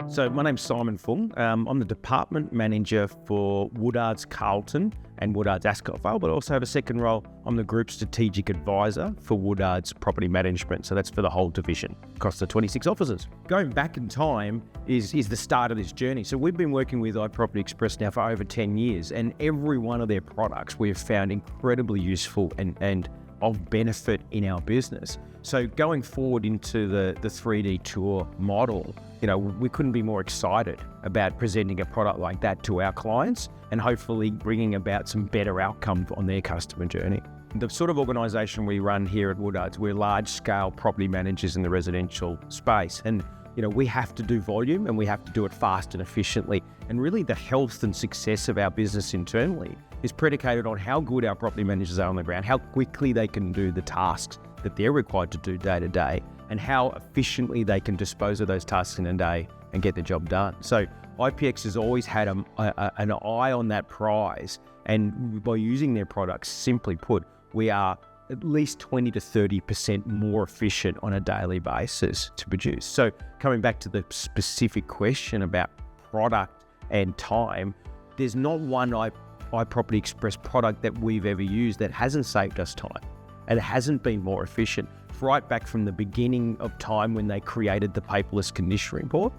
So my name's Simon Fung. I'm the department manager for Woodards Carlton and Woodards Ascot Vale, but I also have a second role. I'm the group strategic advisor for Woodards Property Management. So that's for the whole division across the 26 offices. Going back in time is the start of this journey. So we've been working with iProperty Express now for over 10 years, and every one of their products we have found incredibly useful and of benefit in our business. So going forward into the 3D tour model, we couldn't be more excited about presenting a product like that to our clients and hopefully bringing about some better outcomes on their customer journey. The sort of organisation we run here at Woodards, we're large-scale property managers in the residential space, and we have to do volume and we have to do it fast and efficiently. And really the health and success of our business internally is predicated on how good our property managers are on the ground, how quickly they can do the tasks that they're required to do day to day, and how efficiently they can dispose of those tasks in a day and get the job done. So IPX has always had an eye on that prize, and by using their products, simply put, we are at least 20 to 30% more efficient on a daily basis to produce. So coming back to the specific question about product and time, there's not one iProperty Express product that we've ever used that hasn't saved us time and hasn't been more efficient. Right back from the beginning of time when they created the paperless condition report,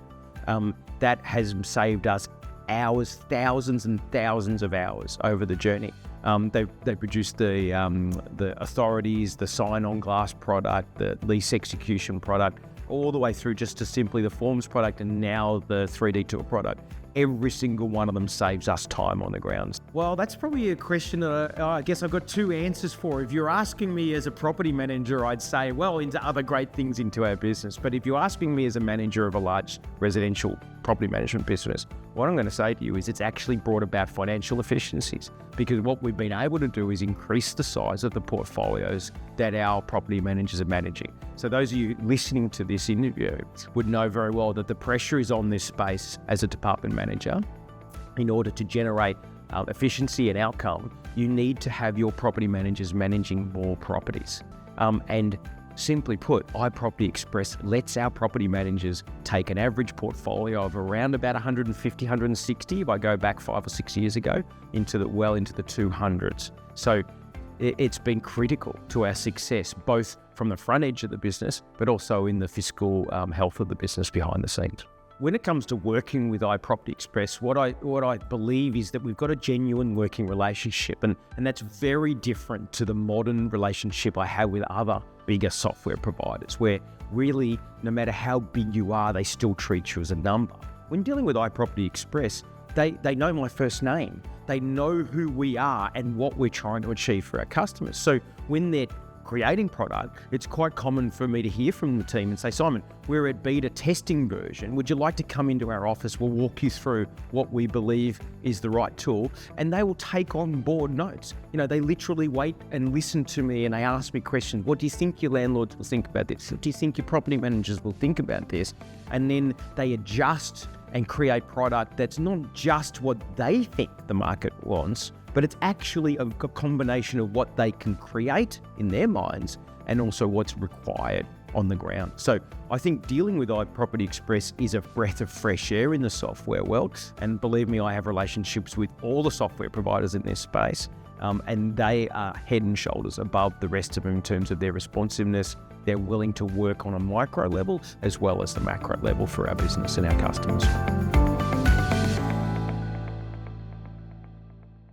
that has saved us hours, thousands and thousands of hours over the journey. They produced the authorities, the sign-on glass product, the lease execution product, all the way through just to simply the forms product and now the 3D tour product. Every single one of them saves us time on the grounds. Well, that's probably a question that I guess I've got two answers for. If you're asking me as a property manager, I'd say, well, into other great things into our business. But if you're asking me as a manager of a large residential property management business, what I'm going to say to you is it's actually brought about financial efficiencies, because what we've been able to do is increase the size of the portfolios that our property managers are managing. So those of you listening to this interview would know very well that the pressure is on this space as a department manager. In order to generate efficiency and outcome, you need to have your property managers managing more properties. And simply put, iProperty Express lets our property managers take an average portfolio of around about 150, 160, if I go back 5 or 6 years ago, into the 200s. So it's been critical to our success, both from the front edge of the business, but also in the fiscal health of the business behind the scenes. When it comes to working with iProperty Express, what I believe is that we've got a genuine working relationship, and that's very different to the modern relationship I have with other bigger software providers, where really, no matter how big you are, they still treat you as a number. When dealing with iProperty Express, they know my first name. They know who we are and what we're trying to achieve for our customers. So when they're creating product, it's quite common for me to hear from the team and say, Simon, we're at beta testing version. Would you like to come into our office? We'll walk you through what we believe is the right tool. And they will take on board notes. They literally wait and listen to me, and they ask me questions. What do you think your landlords will think about this? What do you think your property managers will think about this? And then they adjust and create product that's not just what they think the market wants, but it's actually a combination of what they can create in their minds and also what's required on the ground. So I think dealing with iProperty Express is a breath of fresh air in the software world. And believe me, I have relationships with all the software providers in this space, and they are head and shoulders above the rest of them in terms of their responsiveness. They're willing to work on a micro level as well as the macro level for our business and our customers.